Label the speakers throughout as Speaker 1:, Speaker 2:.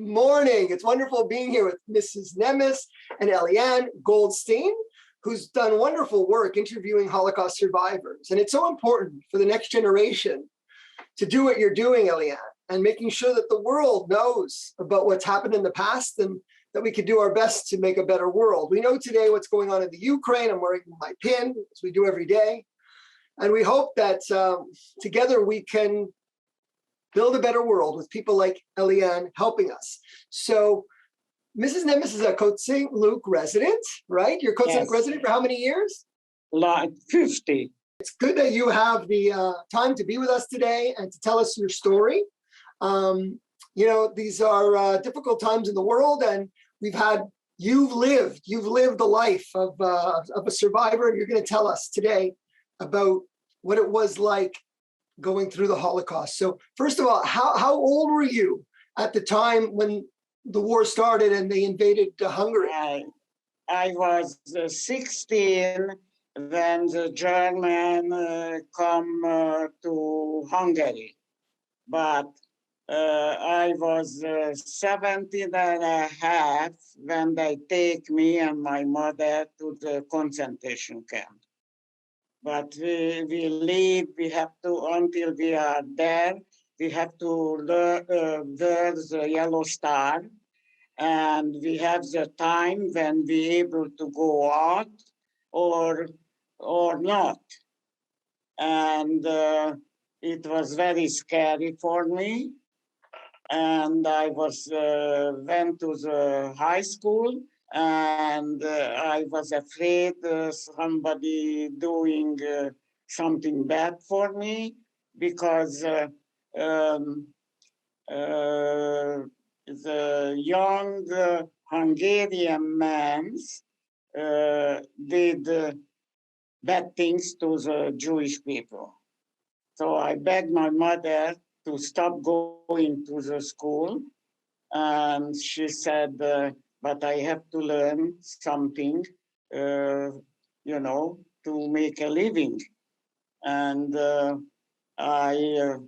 Speaker 1: morning. It's wonderful being here with Mrs. Nemes and Eliane Goldstein, who's done wonderful work interviewing Holocaust survivors. And it's so important for the next generation to do what you're doing, Eliane, and making sure that the world knows about what's happened in the past and that we can do our best to make a better world. We know today what's going on in the Ukraine. I'm wearing my pin, as we do every day. And we hope that together we can build a better world with people like Eliane helping us. So Mrs. Nemes is a Côte Saint-Luc resident, right? You're Côte Saint-Luc resident for how many years?
Speaker 2: Like 50.
Speaker 1: It's good that you have the time to be with us today and to tell us your story. You know, these are difficult times in the world, and you've lived the life of a survivor, and you're going to tell us today about what it was like going through the Holocaust. So first of all, how old were you at the time when the war started and they invaded Hungary?
Speaker 2: I was 16 when the German come to Hungary, but I was 17 and a half when they take me and my mother to the concentration camp. But we live, we have to, until we are there, we have to wear the yellow star, and we have the time when we're able to go out or not. And it was very scary for me. And I went to the high school, and I was afraid somebody doing something bad for me, because the young Hungarian men did bad things to the Jewish people. So I begged my mother to stop going to the school, and she said, but I have to learn something, you know, to make a living. And I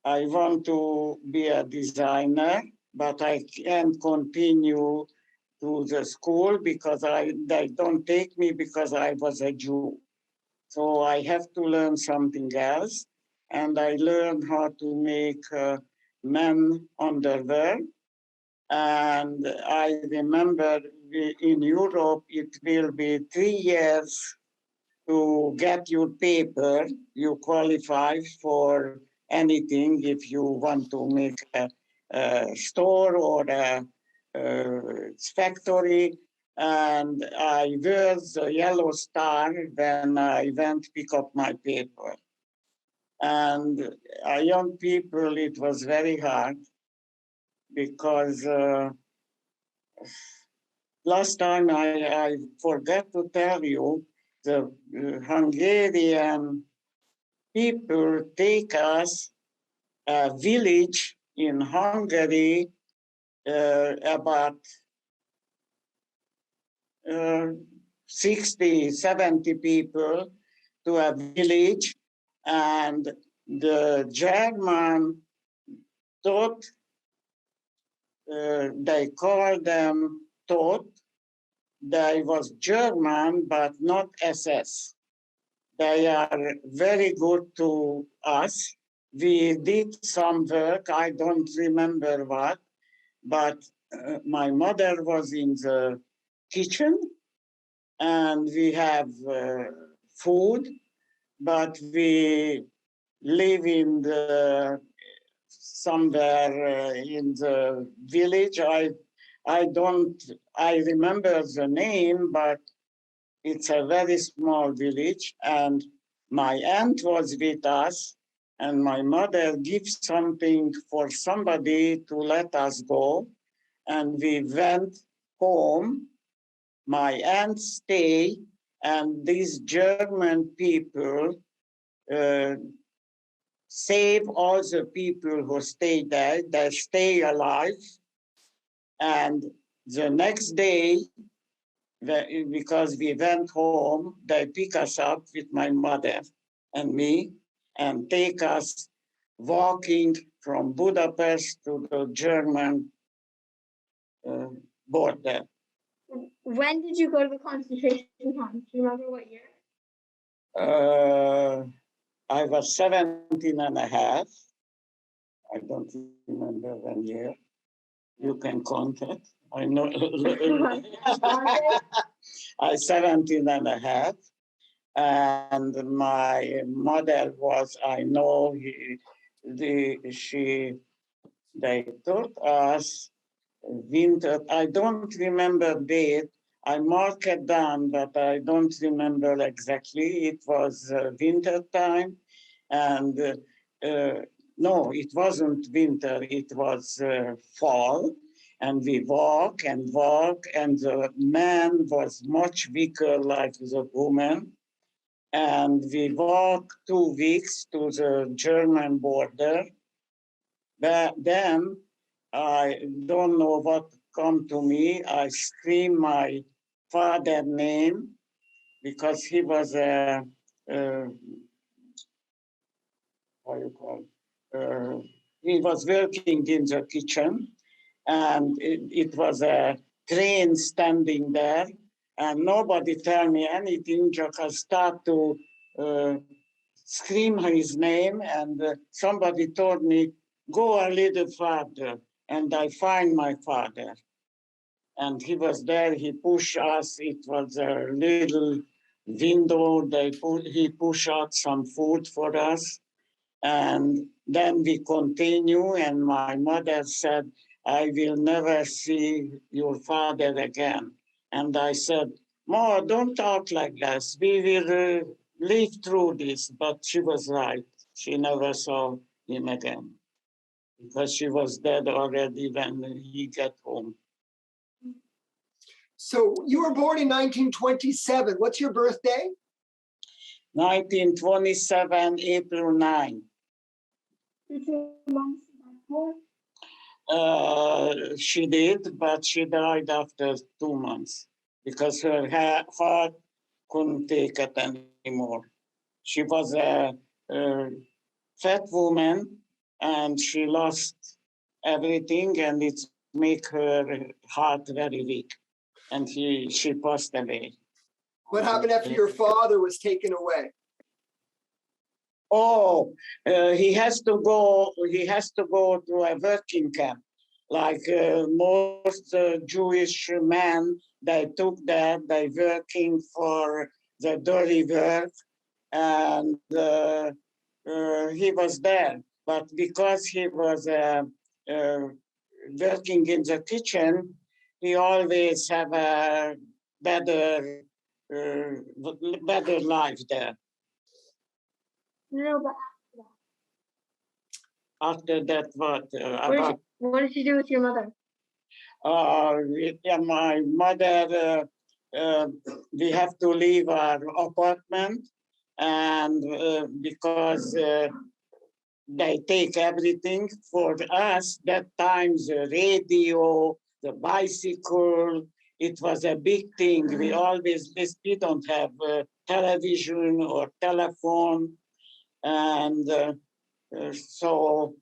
Speaker 2: want to be a designer, but I can't continue to the school because they don't take me because I was a Jew. So I have to learn something else. And I learned how to make men underwear. And I remember in Europe, it will be 3 years to get your paper. You qualify for anything if you want to make a store or a factory. And I wear the yellow star when I went to pick up my paper. And young people, it was very hard because last time I forgot to tell you, the Hungarian people take us a village in Hungary, about 60, 70 people to a village, and the German thought, they call them thought, they was German, but not SS. They are very good to us. We did some work, I don't remember what, but my mother was in the kitchen, and we have food, but we live in somewhere in the village. I remember the name, but it's a very small village, and my aunt was with us, and my mother gives something for somebody to let us go, and we went home. My aunt stayed, and these German people save all the people who stay there. They stay alive. And the next day, because we went home, they pick us up with my mother and me and take us walking from Budapest to the German border.
Speaker 3: When did you go to the concentration camp? Do you remember what year?
Speaker 2: I was 17 and a half. I don't remember when year. You can count it. I know. I 17 and a half. And my mother was, I know, they taught us winter. I don't remember date. I marked it down, but I don't remember exactly. It was winter time, and no, it wasn't winter. It was fall, and we walk, and the man was much weaker like the woman. And we walked 2 weeks to the German border. But then I don't know what come to me. I screamed my father's name because he was he was working in the kitchen, and it was a train standing there, and nobody tell me anything. Just I start to scream his name, and somebody told me, go a little farther, and I find my father. And he was there, he pushed us, it was a little window, he pushed out some food for us. And then we continue, and my mother said, I will never see your father again. And I said, Ma, don't talk like this. We will live through this. But she was right. She never saw him again because she was dead already when he got home.
Speaker 1: So you were born in 1927. What's your birthday?
Speaker 2: 1927, April 9.
Speaker 3: Did your mom survive war?
Speaker 2: She did, but she died after 2 months because her heart couldn't take it anymore. She was a fat woman, and she lost everything, and it made her heart very weak, and she passed away.
Speaker 1: What happened after your father was taken away?
Speaker 2: Oh, he has to go to a working camp. Like most Jewish men, they took that, they working for the dirty work, and he was there. But because he was working in the kitchen, he always have a better life there.
Speaker 3: No, but
Speaker 2: After that,
Speaker 3: what did you do with your mother?
Speaker 2: Yeah, my mother, we have to leave our apartment, and because they take everything for us, that time the radio, the bicycle, it was a big thing. We don't have television or telephone, and so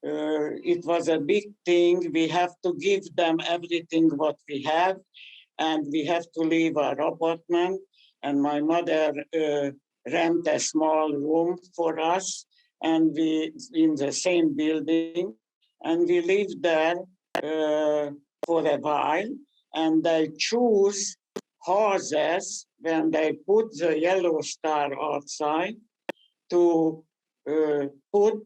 Speaker 2: it was a big thing. We have to give them everything what we have, and we have to leave our apartment. And my mother rent a small room for us, and we in the same building, and we lived there for a while. And they choose houses when they put the yellow star outside to put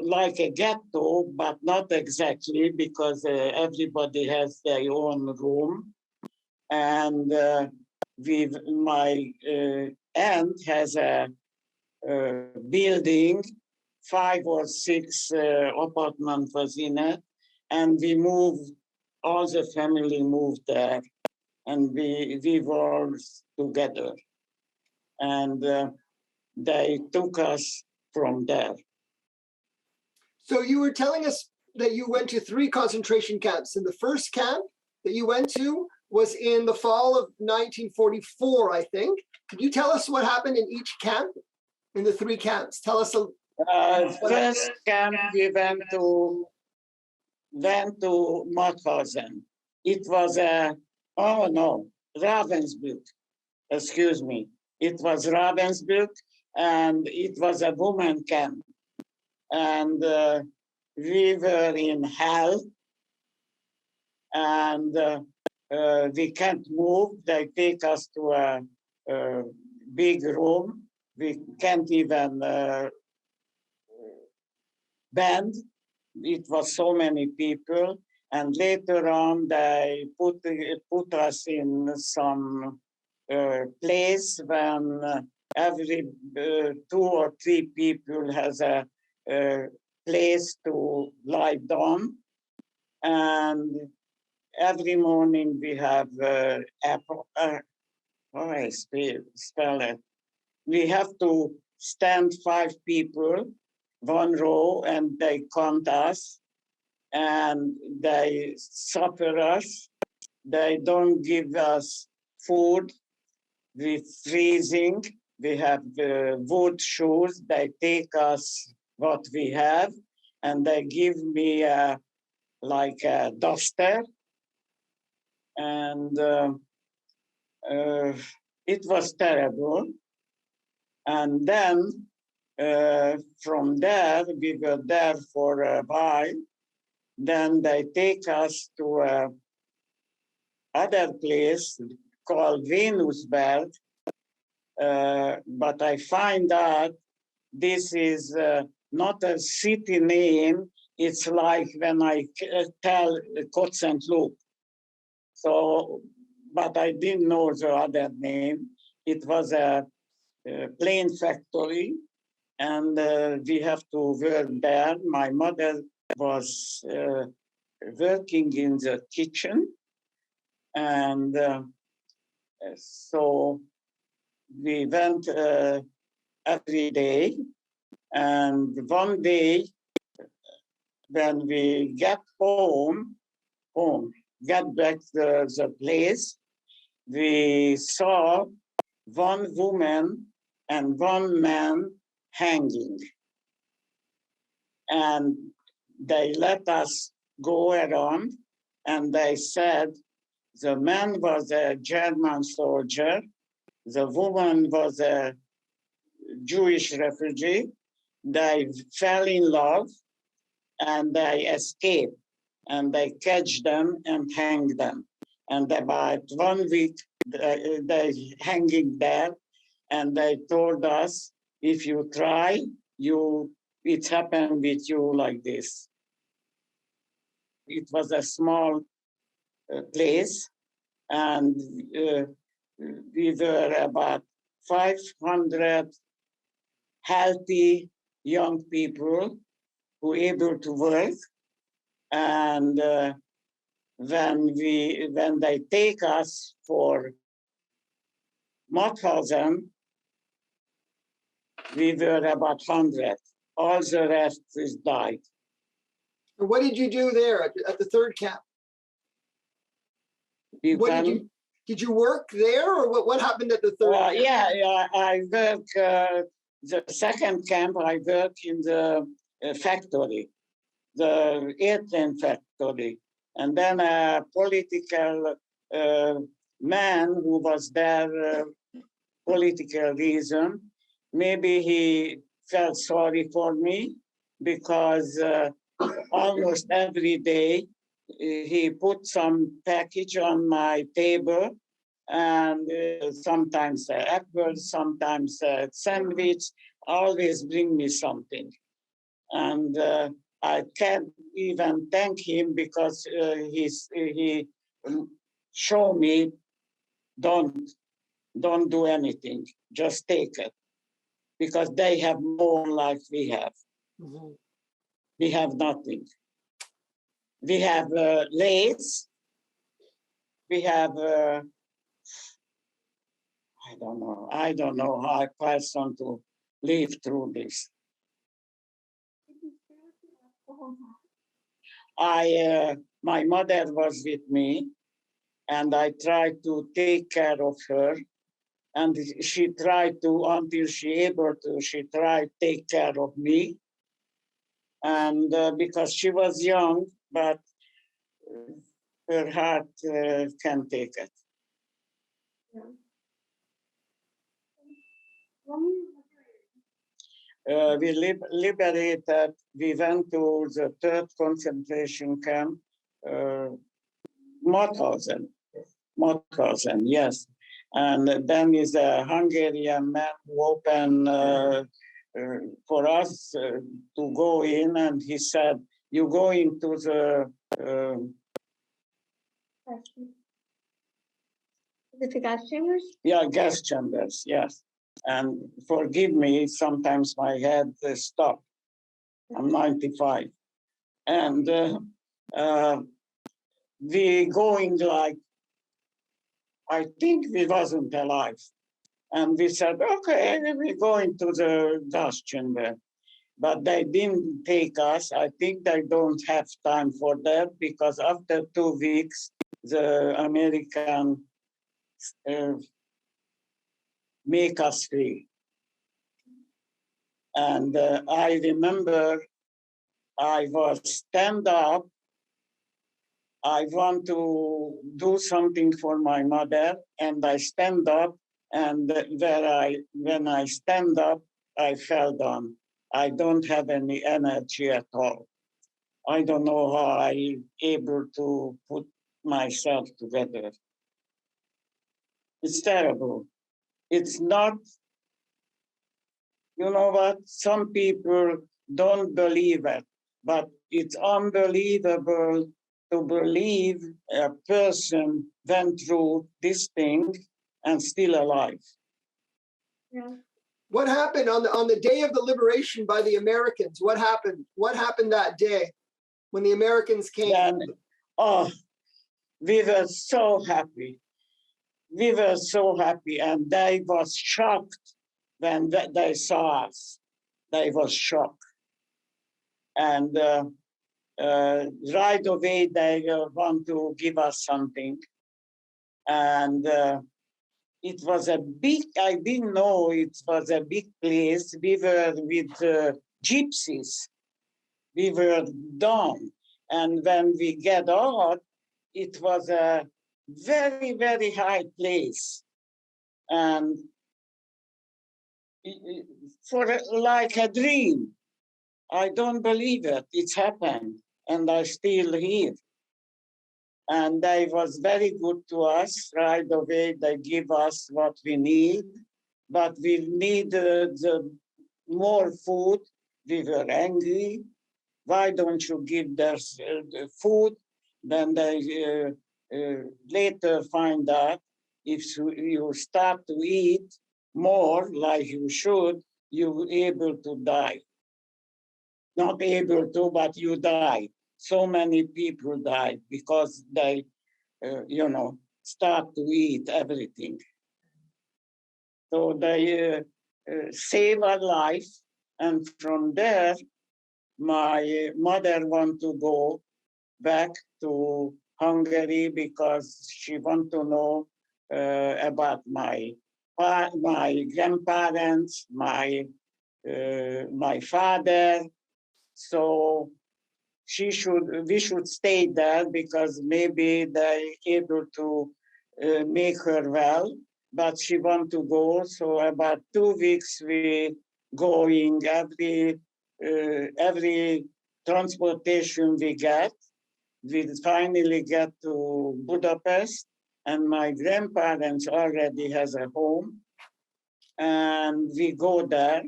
Speaker 2: like a ghetto, but not exactly, because everybody has their own room. And my aunt has a building, 5 or 6 apartments was in it, and we moved. All the family moved there, and we were together, and they took us from there.
Speaker 1: So you were telling us that you went to 3 concentration camps, and the first camp that you went to was in the fall of 1944, I think. Could you tell us what happened in each camp, in the 3 camps? Tell us.
Speaker 2: First camp we went to Mauthausen. it was a, oh no, Ravensbrück, excuse me. It was Ravensbrück, and it was a woman camp. And we were in hell, and we can't move. They take us to a big room. We can't even bend. It was so many people. And later on, they put us in some place when every 2 or 3 people has a place to lie down. And every morning we have how I spell it. We have to stand 5 people, 1 row, and they count us, and they suffer us. They don't give us food. We're freezing. We have wood shoes. They take us what we have, and they give me like a duster. And it was terrible. And then from there, we were there for a while. Then they take us to other place called Venusberg. But I find out this is not a city name. It's like when I tell Côte Saint-Luc. So, but I didn't know the other name. It was a plane factory, and we have to work there. My mother was working in the kitchen, and so we went every day. And one day, when we get get back to the place, we saw 1 woman and 1 man hanging. And they let us go around, and they said the man was a German soldier, the woman was a Jewish refugee. They fell in love, and they escaped, and they catch them and hang them. And about 1 week, they hanging there, and they told us, if you try, it happened with you like this. It was a small place, and we were about 500 healthy young people who were able to work. And when they take us for Mauthausen, we were about 100. All the rest is died.
Speaker 1: And what did you do there at the 3rd camp? Did you work there, or what happened at the 3rd camp?
Speaker 2: Yeah, I work, the 2nd camp, I work in the factory, the airplane factory. And then a political man who was there, political reason, maybe he felt sorry for me, because almost every day he put some package on my table, and sometimes apples, sometimes sandwich, always bring me something. And I can't even thank him, because he showed me, don't do anything, just take it, because they have more life we have.
Speaker 1: Mhm.
Speaker 2: We have nothing. We have lace. We have, I don't know how a person to live through this. My mother was with me, and I tried to take care of her. And she tried to, until she able to, she tried to take care of me. And because she was young, but her heart can take it.
Speaker 3: Yeah.
Speaker 2: We liberated, we went to the third concentration camp, Mauthausen, yes. And then is a Hungarian man who opened for us to go in, and he said, you go into the
Speaker 3: The gas chambers?
Speaker 2: yeah, gas chambers, yes. And forgive me, sometimes my head stopped. I'm 95. And we going like, I think we wasn't alive. And we said, okay, we're going to the gas chamber. But they didn't take us. I think they don't have time for that because after 2 weeks, the American make us free. And I remember I was stand up. I want to do something for my mother, and I stand up. And when I stand up, I fell down. I don't have any energy at all. I don't know how I able to put myself together. It's terrible. It's not, you know what? Some people don't believe it, but it's unbelievable to believe a person went through this thing and still alive.
Speaker 3: Yeah.
Speaker 1: What happened on the day of the liberation by the Americans? What happened? What happened that day when the Americans came?
Speaker 2: Then, oh, we were so happy. We were so happy, and they was shocked when they saw us. They was shocked. And right away, they want to give us something. And it was a big, I didn't know it was a big place. We were with gypsies. We were down. And when we get out, it was a very, very high place. And for like a dream, I don't believe it. It's happened. And I'm still here. And they was very good to us. Right away, they give us what we need, but we need the more food. We were angry. Why don't you give us the food? Then they later find out if you start to eat more like you should, you're able to die. Not able to, but you die. So many people died because they start to eat everything. So they save our life. And from there, my mother want to go back to Hungary because she want to know about my grandparents, my father. So we should stay there because maybe they able to make her well, but she want to go. So about 2 weeks we going every transportation we get. We finally get to Budapest, and my grandparents already has a home, and we go there.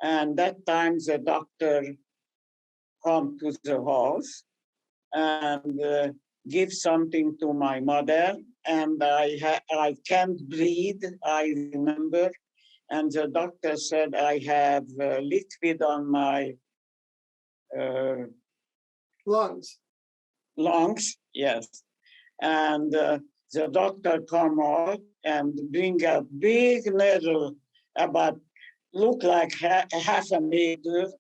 Speaker 2: And that time the doctor come to the house and give something to my mother, and I can't breathe, I remember, and the doctor said I have liquid on my lungs, yes, and the doctor come out and bring a big needle about look like half a meter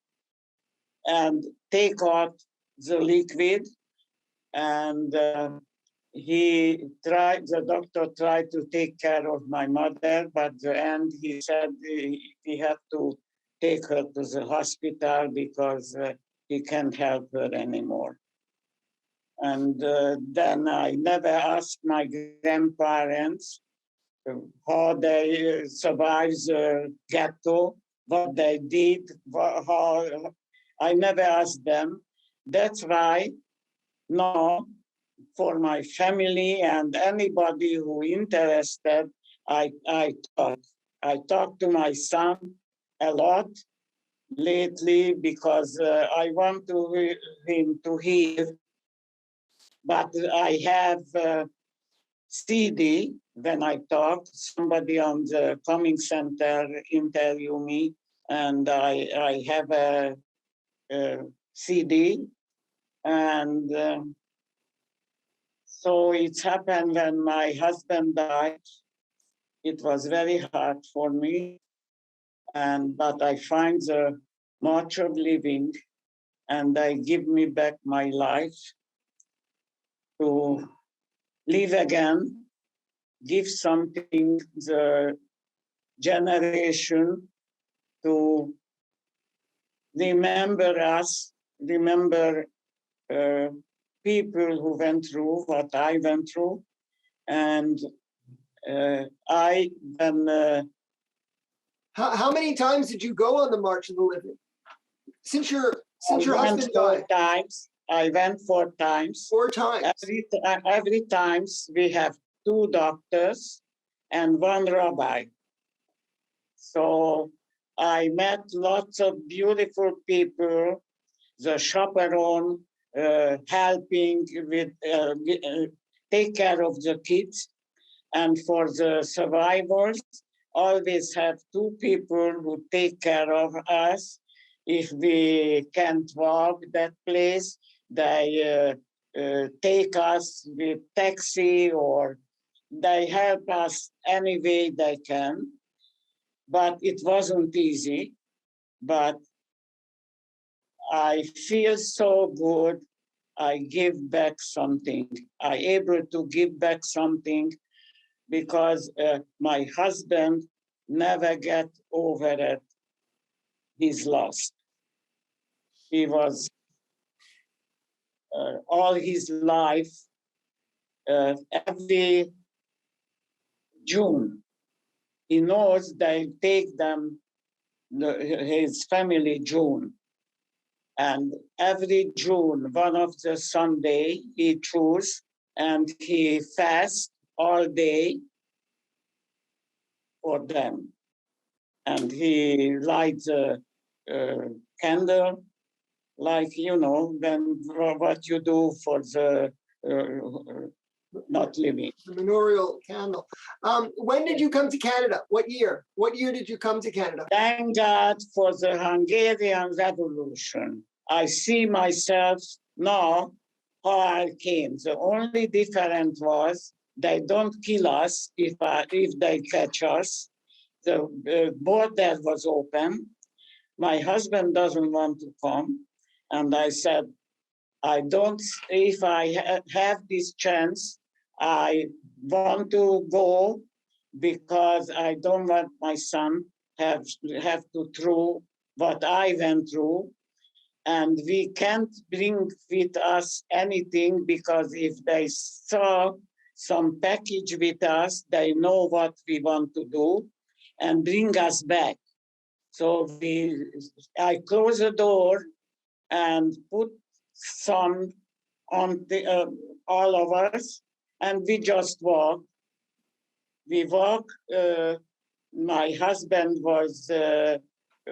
Speaker 2: and take out the liquid. And the doctor tried to take care of my mother, but the end he said he had to take her to the hospital because he can't help her anymore. And then I never asked my grandparents how they survived the ghetto, what they did, how I never asked them. That's why now, for my family and anybody who interested, I talk. I talk to my son a lot lately because I want him to hear. But I have CD when I talk. Somebody on the coming center interview me, and I have a CD, and so it happened when my husband died. It was very hard for me, but I find the march of living, and they give me back my life to live again, give something the generation to remember us, remember people who went through what I went through. And I then.
Speaker 1: How many times did you go on the March of the Living? Since your husband died?
Speaker 2: I went 4 times.
Speaker 1: 4 times.
Speaker 2: Every times we have 2 doctors and 1 rabbi. So I met lots of beautiful people, the chaperone, helping with take care of the kids. And for the survivors, always have 2 people who take care of us. If we can't walk that place, they take us with taxi, or they help us any way they can. But it wasn't easy. But I feel so good. I give back something. I able to give back something because my husband never get over it, his loss. He was all his life, every June, he knows they take them, his family June. And every June, one of the Sunday, he choose and he fast all day for them. And he lights a candle, like, you know, then what you do for the not living.
Speaker 1: The memorial candle. When did you come to Canada? What year? What year did you come to Canada?
Speaker 2: Thank God for the Hungarian Revolution. I see myself now how I came. The only difference was they don't kill us if they catch us. The border was open. My husband doesn't want to come. And I said, if I have this chance, I want to go because I don't want my son have to through what I went through. And we can't bring with us anything because if they saw some package with us, they know what we want to do and bring us back. So I close the door and put some on all of us, and we just walk. We walk. My husband was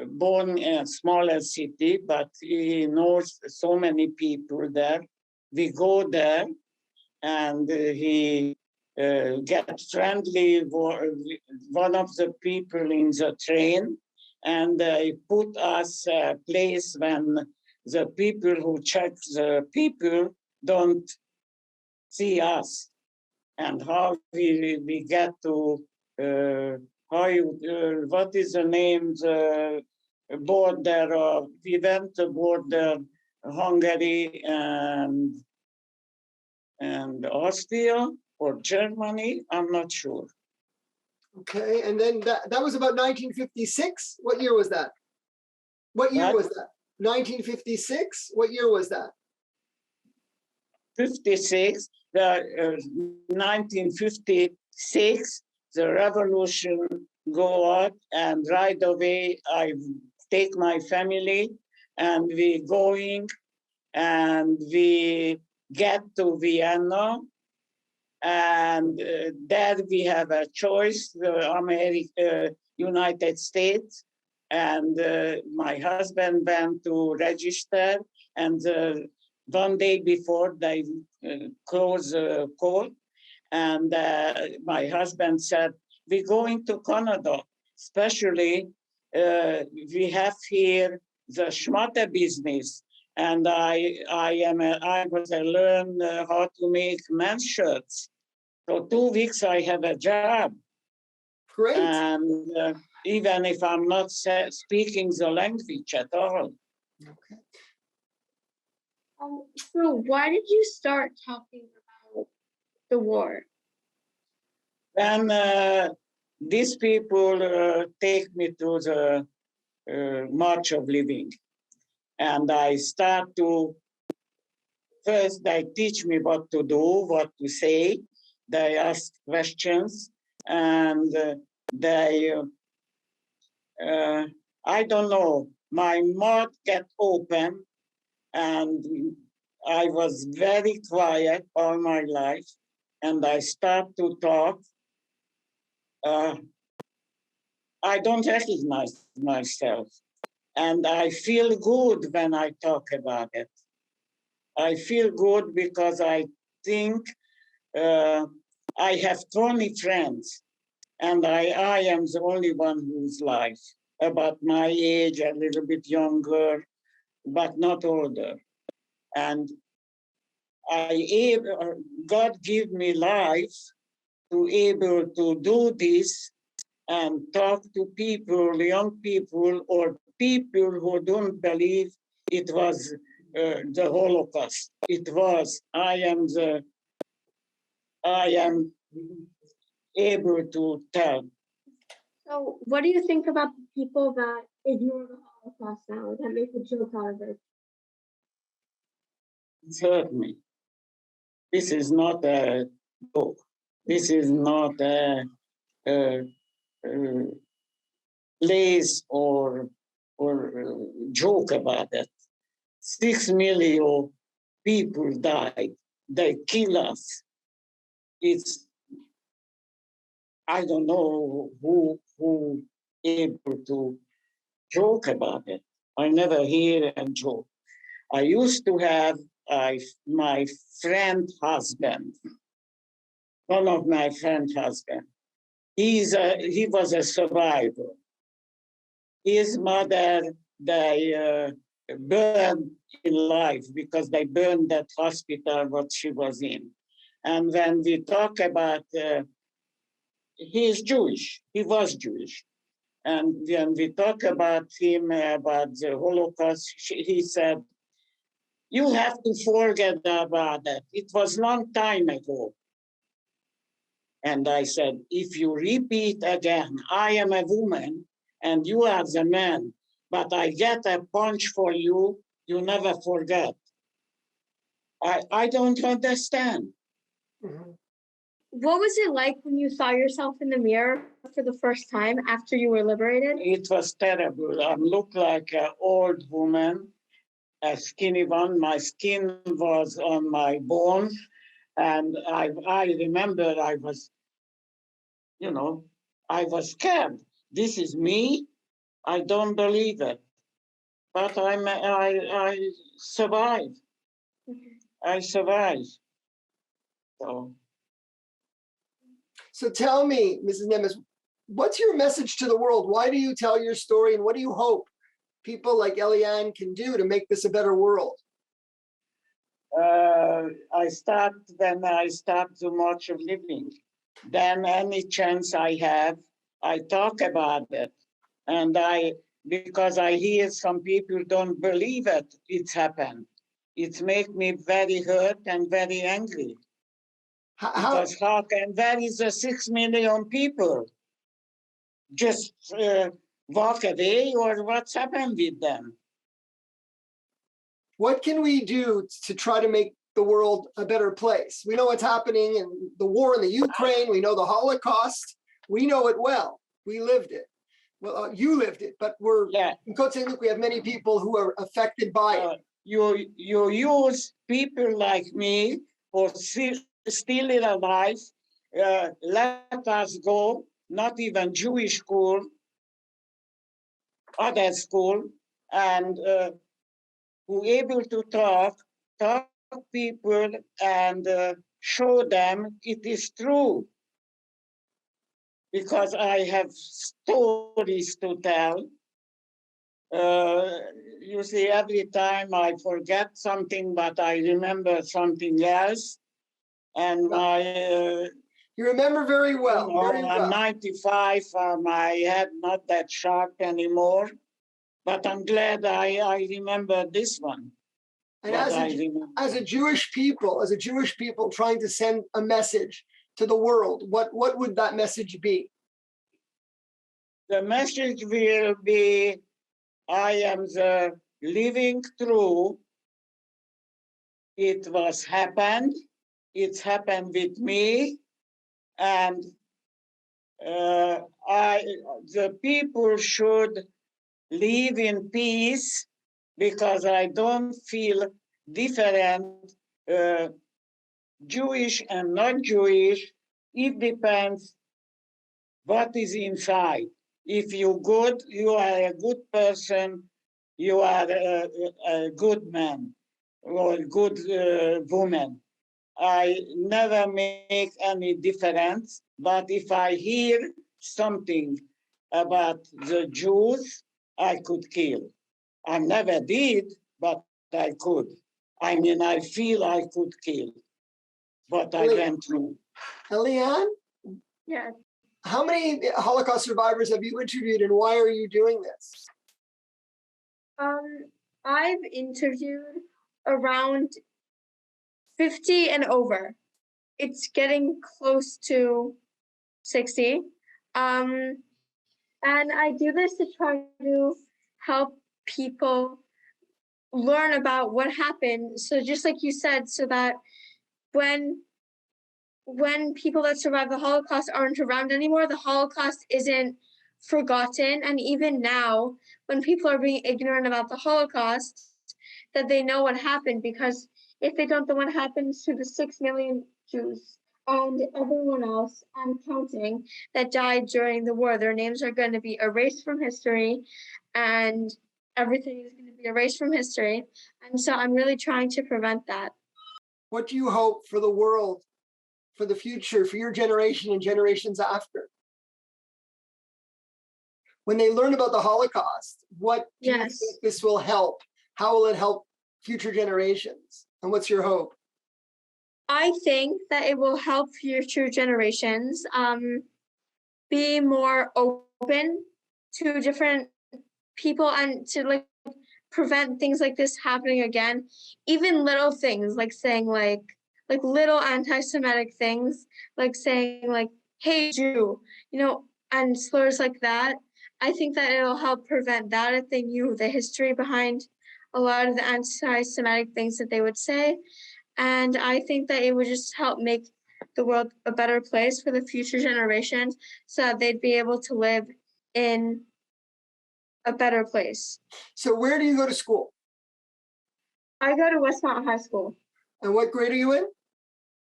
Speaker 2: born in a smaller city, but he knows so many people there. We go there, and he gets friendly with one of the people in the train, and they put us a place when the people who check the people don't see us. And how we get to, what is the name, the border, we went to border Hungary and Austria or Germany, I'm not sure.
Speaker 1: Okay, and then that was about 1956. What year was that? What year was that? 1956? What year was that?
Speaker 2: 56, 1956, the revolution go out, and right away I take my family and we going and we get to Vienna, and there we have a choice, the United States, and my husband went to register, and one day before they close court, and my husband said, we're going to Canada, especially we have here the schmatter business, and I was learn how to make men's shirts. So 2 weeks I have a job.
Speaker 1: Great.
Speaker 2: And even if I'm not speaking the language at all.
Speaker 1: Okay.
Speaker 3: So why did you start talking about the war?
Speaker 2: Then these people take me to the March of Living. And I start to, first they teach me what to do, what to say. They ask questions, and I don't know, my mouth get open, and I was very quiet all my life, and I start to talk. I don't recognize myself, and I feel good when I talk about it. I feel good because I think I have 20 friends, and I am the only one who's life, about my age, a little bit younger, but not older. And God give me life to able to do this and talk to people, young people, or people who don't believe it was the Holocaust. It was. I am able to tell.
Speaker 3: So what do you think about the people that ignore the Holocaust now, that make a joke out of it?
Speaker 2: It hurt me. This is not a joke. This is not a place or joke about it. 6 million people died. They kill us. It's, I don't know who able to joke about it. I never hear a joke. I used to have my friend husband, one of my friend husband. He was a survivor. His mother, they burned in life because they burned that hospital what she was in. And when we talk about, he is Jewish, he was Jewish. And when we talk about him, about the Holocaust, he said, you have to forget about it. It was a long time ago. And I said, if you repeat again, I am a woman and you are the man, but I get a punch for you, you never forget. I don't understand.
Speaker 1: Mm-hmm.
Speaker 3: What was it like when you saw yourself in the mirror for the first time after you were liberated?
Speaker 2: It was terrible. I looked like an old woman, a skinny one. My skin was on my bones. And I remember I was, I was scared. This is me. I don't believe it. But I survived. I survived.
Speaker 1: So tell me, Mrs. Nemes, what's your message to the world? Why do you tell your story, and what do you hope people like Eliane can do to make this a better world?
Speaker 2: When I start the March of Living. Then any chance I have, I talk about it. And because I hear some people don't believe it's happened. It makes me very hurt and very angry. Because how can, there is 6 million people just walk away, or what's happened with them?
Speaker 1: What can we do to try to make the world a better place? We know what's happening in the war in the Ukraine. We know the Holocaust. We know it well. We lived it. Well, you lived it, but in Côte Saint-Luc, we have many people who are affected by it.
Speaker 2: You use people like me who still alive. Let us go, not even Jewish school, other school, and who able to talk people and show them it is true. Because I have stories to tell. You see, every time I forget something, but I remember something else. And
Speaker 1: you remember very well.
Speaker 2: You know,
Speaker 1: very well.
Speaker 2: I'm 95. My head not that sharp anymore. But I'm glad I remember this one.
Speaker 1: And as a Jewish people trying to send a message to the world, what would that message be?
Speaker 2: The message will be, I am the living truth. It was happened. It's happened with me. And the people should live in peace because I don't feel different, Jewish and not Jewish. It depends what is inside. If you're good, you are a good person, you are a good man or a good woman. I never make any difference, but if I hear something about the Jews, I could kill. I never did, but I could. I mean, I feel I could kill, but I went through.
Speaker 1: Eliane?
Speaker 3: Yeah.
Speaker 1: How many Holocaust survivors have you interviewed and why are you doing this?
Speaker 3: I've interviewed around 50 and over. It's getting close to 60. And I do this to try to help people learn about what happened. So just like you said, so that when people that survived the Holocaust aren't around anymore, the Holocaust isn't forgotten. And even now, when people are being ignorant about the Holocaust, that they know what happened, because if they don't know what happens to the 6 million Jews and everyone else, and counting, that died during the war, their names are going to be erased from history, and everything is going to be erased from history. And so I'm really trying to prevent that.
Speaker 1: What do you hope for the world, for the future, for your generation and generations after? When they learn about the Holocaust, what do you think this will help? How will it help future generations? And what's your hope?
Speaker 3: I think that it will help future generations be more open to different people and to prevent things like this happening again. Even little things like saying like little anti-Semitic things, like saying "Hey Jew," and slurs like that. I think that it'll help prevent that if they knew the history behind a lot of the anti-Semitic things that they would say. And I think that it would just help make the world a better place for the future generations so that they'd be able to live in a better place.
Speaker 1: So where do you go to school?
Speaker 3: I go to Westmont High School.
Speaker 1: And what grade are you in?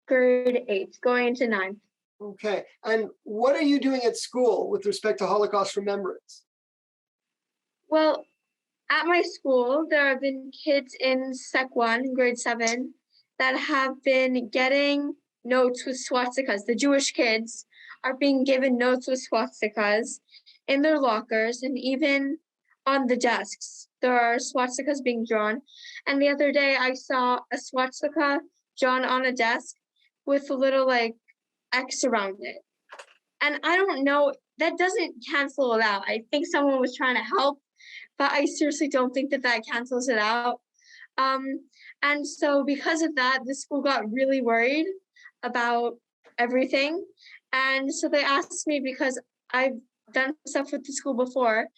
Speaker 3: Grade 8, going into 9th.
Speaker 1: Okay. And what are you doing at school with respect to Holocaust remembrance?
Speaker 3: Well, at my school, there have been kids in Sec 1, grade 7, that have been getting notes with swastikas. The Jewish kids are being given notes with swastikas in their lockers, and even on the desks, there are swastikas being drawn. And the other day, I saw a swastika drawn on a desk with a little X around it. And I don't know, that doesn't cancel it out. I think someone was trying to help, but I seriously don't think that cancels it out. And so because of that, the school got really worried about everything. And so they asked me, because I've done stuff with the school before,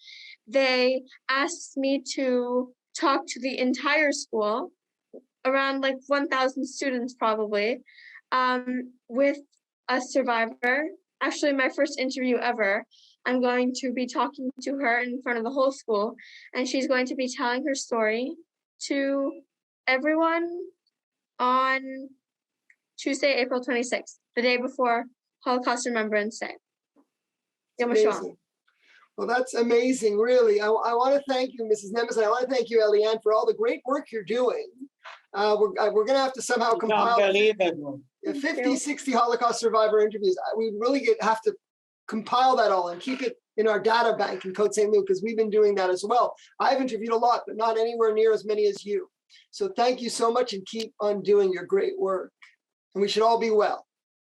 Speaker 3: they asked me to talk to the entire school around like 1,000 students probably, with a survivor. Actually, my first interview ever. I'm going to be talking to her in front of the whole school, and she's going to be telling her story to everyone on Tuesday, April 26th, the day before Holocaust Remembrance Day. Yom HaShoah.
Speaker 1: Amazing. Well, that's amazing, really. I want to thank you, Mrs. Nemes, and I want to thank you, Eliane, for all the great work you're doing. We're going to have to somehow
Speaker 2: It's
Speaker 1: compile
Speaker 2: unbelievable.
Speaker 1: 50, 60 Holocaust survivor interviews. We really have to compile that all and keep it in our data bank in Côte Saint-Luc, because we've been doing that as well. I've interviewed a lot, but not anywhere near as many as you. So thank you so much, and keep on doing your great work. And we should all be well.